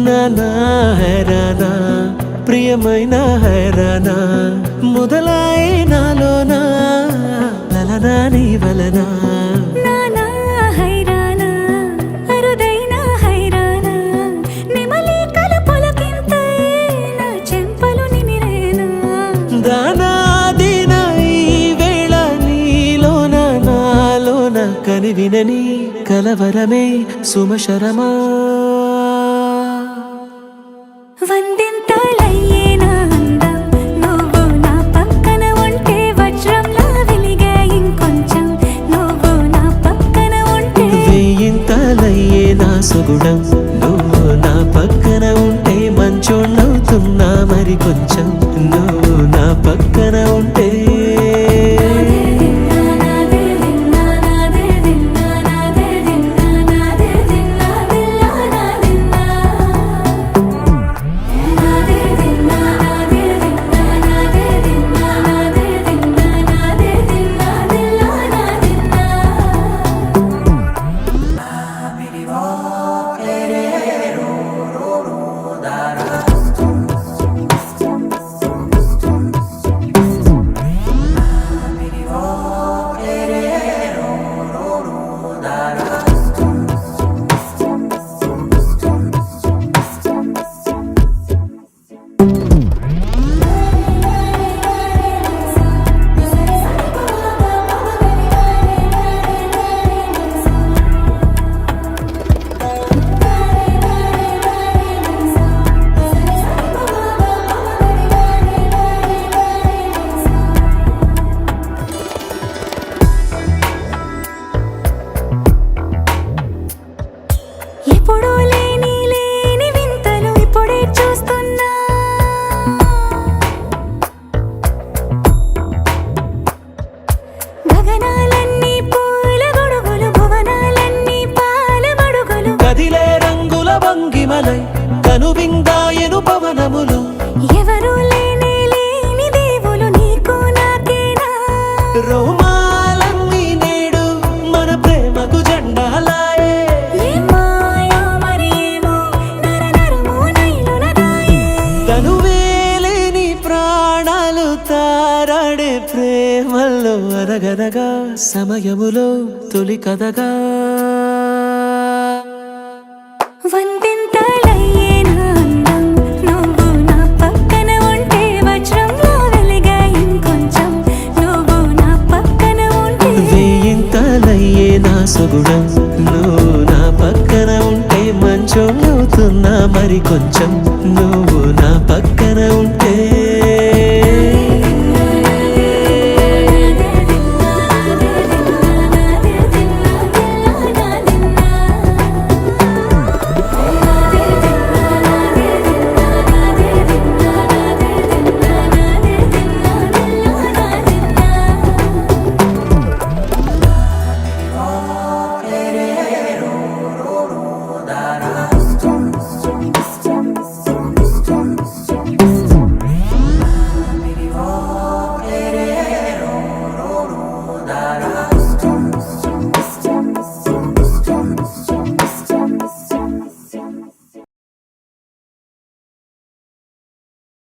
నానా హైరానా ప్రియమైన హైరానా మొదలాయి నాలోనా లలనా నీ వలనా నానా హైరానా అరుదైన హైరానా నెమలి కలుపులకింతై నా చెంపలు నిమిరేనా దానా దీనా ఈ వేళ నీలోన నాలోన కనివినని కలవరమే సుమశరమా వందింతలయ్యేనా అందం నువ్వు నా పక్కన ఉంటే వజ్రంలా వెలిగే ఇంకొంచెం నువ్వు నా పక్కన ఉంటే వేయింతలయ్యే నా సుగుణం నువ్వు నా పక్కన ఉంటే మంచోళ్ళవుతున్నా మరి కొంచెం నువ్వు నా పక్కన ఉంటే ఎప్పుడూ లేని వింతలు ఇప్పుడే చూస్తున్నా గగనాలన్నీ పూల గొడుగులు భువనాలన్నీ పాల గొడుగులు కదిలే రంగుల భంగిమలై కనువిందాయను పవనములు ఎవరూ లేని దేవులు నీకు నాకేనా రోమాలన్నీ నేడు మన ప్రేమకు జెండాలాయే తనువేలేని ప్రాణాలు తారాడే ప్రేమల్లో అరగనగా సమయములో తొలి కథగా వందింతలయ్యేనా అందం నువ్వు నా పక్కన ఉంటే వజ్రంలా వెలిగే ఇంకొంచెం నువ్వు నా పక్కన ఉంటే వేయింతలయ్యే నా సుగుణం నువ్వు నా పక్కన ఉంటే మంచోళ్ళవుతున్నా మరి కొంచెం నువ్వు